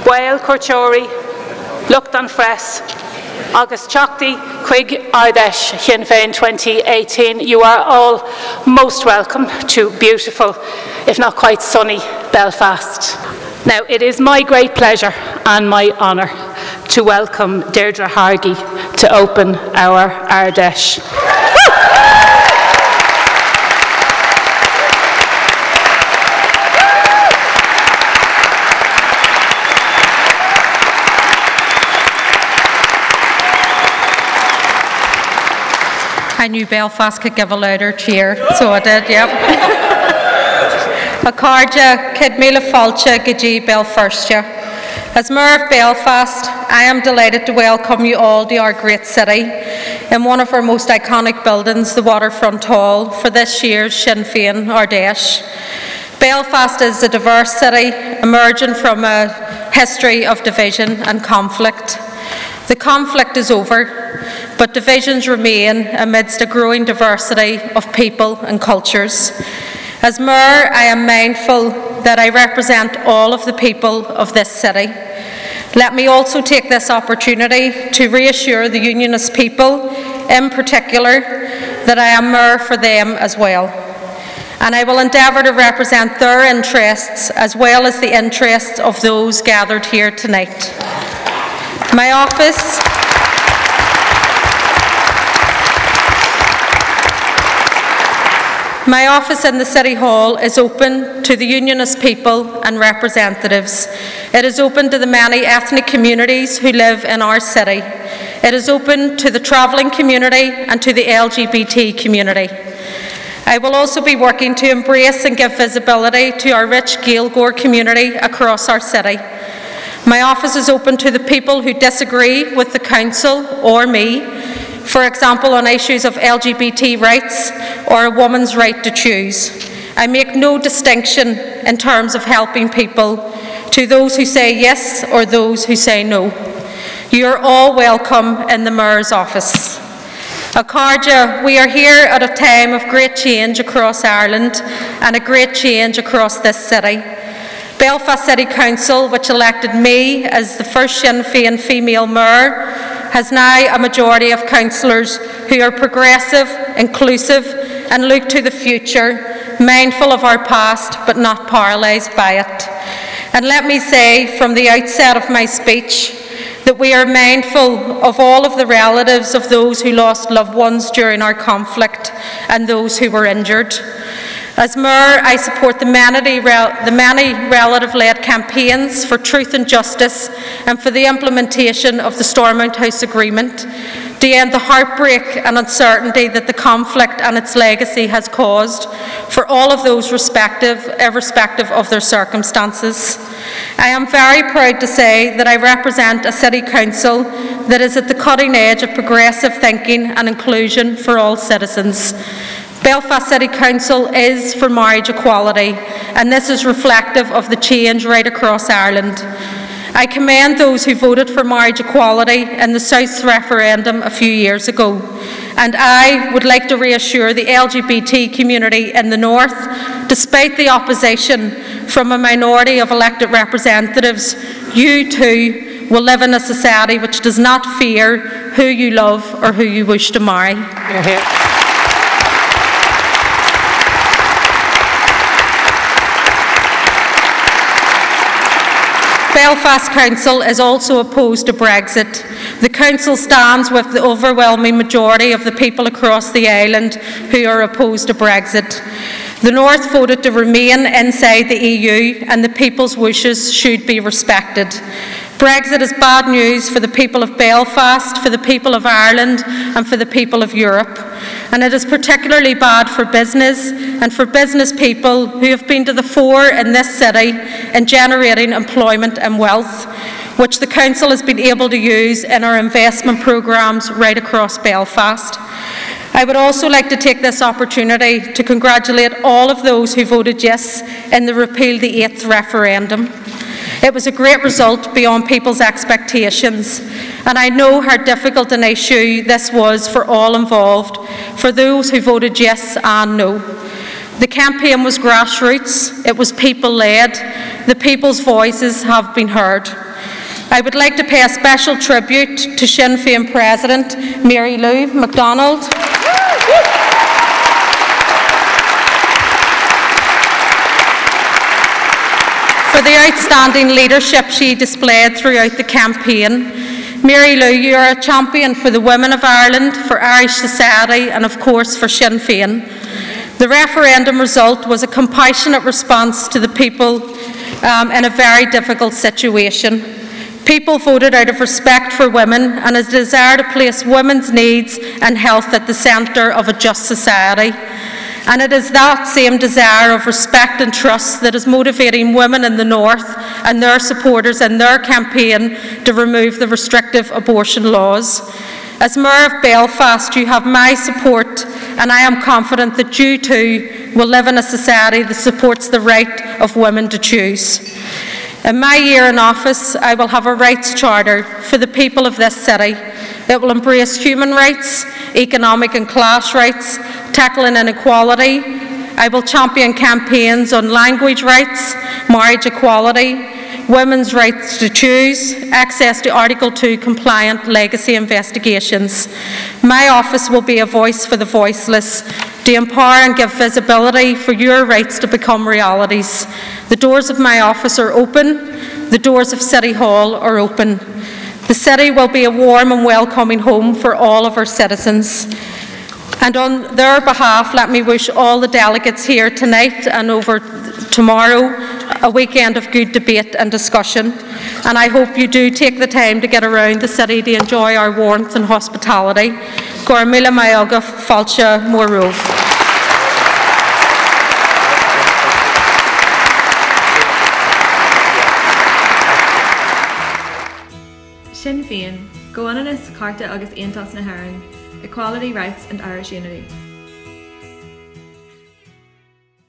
Wael Corchori, Luchtan Fres, August Chokti, Quig Ardesh, Sinn Féin 2018. You are all most welcome to beautiful, if not quite sunny, Belfast. Now, it is my great pleasure and my honour to welcome Deirdre Hargey to open our Ardesh. I knew Belfast could give a louder cheer, so I did, yep. Acarja, Kidmila Falcha, Gaji Belfirstia. As Mayor of Belfast, I am delighted to welcome you all to our great city in one of our most iconic buildings, the Waterfront Hall, for this year's Sinn Féin Ard. Belfast is a diverse city emerging from a history of division and conflict. The conflict is over, but divisions remain amidst a growing diversity of people and cultures. As Mayor, I am mindful that I represent all of the people of this city. Let me also take this opportunity to reassure the Unionist people, in particular, that I am Mayor for them as well. And I will endeavour to represent their interests as well as the interests of those gathered here tonight. My office in the City Hall is open to the Unionist people and representatives. It is open to the many ethnic communities who live in our city. It is open to the travelling community and to the LGBT community. I will also be working to embrace and give visibility to our rich Gaeilgeoir community across our city. My office is open to the people who disagree with the Council or me, for example on issues of LGBT rights or a woman's right to choose. I make no distinction in terms of helping people to those who say yes or those who say no. You are all welcome in the Mayor's office. Acarja, we are here at a time of great change across Ireland and a great change across this city. Belfast City Council, which elected me as the first Sinn Féin female mayor, has now a majority of councillors who are progressive, inclusive and look to the future, mindful of our past but not paralysed by it. And let me say from the outset of my speech that we are mindful of all of the relatives of those who lost loved ones during our conflict and those who were injured. As Mayor, I support the many relative-led campaigns for truth and justice and for the implementation of the Stormont House Agreement to end the heartbreak and uncertainty that the conflict and its legacy has caused for all of those irrespective of their circumstances. I am very proud to say that I represent a City Council that is at the cutting edge of progressive thinking and inclusion for all citizens. Belfast City Council is for marriage equality, and this is reflective of the change right across Ireland. I commend those who voted for marriage equality in the South referendum a few years ago, and I would like to reassure the LGBT community in the North, despite the opposition from a minority of elected representatives, you too will live in a society which does not fear who you love or who you wish to marry. Belfast Council is also opposed to Brexit. The Council stands with the overwhelming majority of the people across the island who are opposed to Brexit. The North voted to remain inside the EU and the people's wishes should be respected. Brexit is bad news for the people of Belfast, for the people of Ireland and for the people of Europe. And it is particularly bad for business and for business people who have been to the fore in this city in generating employment and wealth, which the Council has been able to use in our investment programmes right across Belfast. I would also like to take this opportunity to congratulate all of those who voted yes in the Repeal the 8th referendum. It was a great result beyond people's expectations, and I know how difficult an issue this was for all involved, for those who voted yes and no. The campaign was grassroots, it was people-led, the people's voices have been heard. I would like to pay a special tribute to Sinn Féin President Mary Lou MacDonald. For the outstanding leadership she displayed throughout the campaign. Mary Lou, you are a champion for the women of Ireland, for Irish society and of course for Sinn Féin. The referendum result was a compassionate response to the people in a very difficult situation. People voted out of respect for women and a desire to place women's needs and health at the centre of a just society. And it is that same desire of respect and trust that is motivating women in the North and their supporters in their campaign to remove the restrictive abortion laws. As Mayor of Belfast, you have my support, and I am confident that you too will live in a society that supports the right of women to choose. In my year in office, I will have a rights charter for the people of this city. It will embrace human rights, economic and class rights, tackling inequality. I will champion campaigns on language rights, marriage equality, women's rights to choose, access to Article 2 compliant legacy investigations. My office will be a voice for the voiceless, to empower and give visibility for your rights to become realities. The doors of my office are open. The doors of City Hall are open. The city will be a warm and welcoming home for all of our citizens. And on their behalf, let me wish all the delegates here tonight and over tomorrow a weekend of good debate and discussion. And I hope you do take the time to get around the city to enjoy our warmth and hospitality. Gor mila maioga falcha morov. Sinn Féin, go on in carta agus Aontas na HÉireann, equality, rights and Irish unity.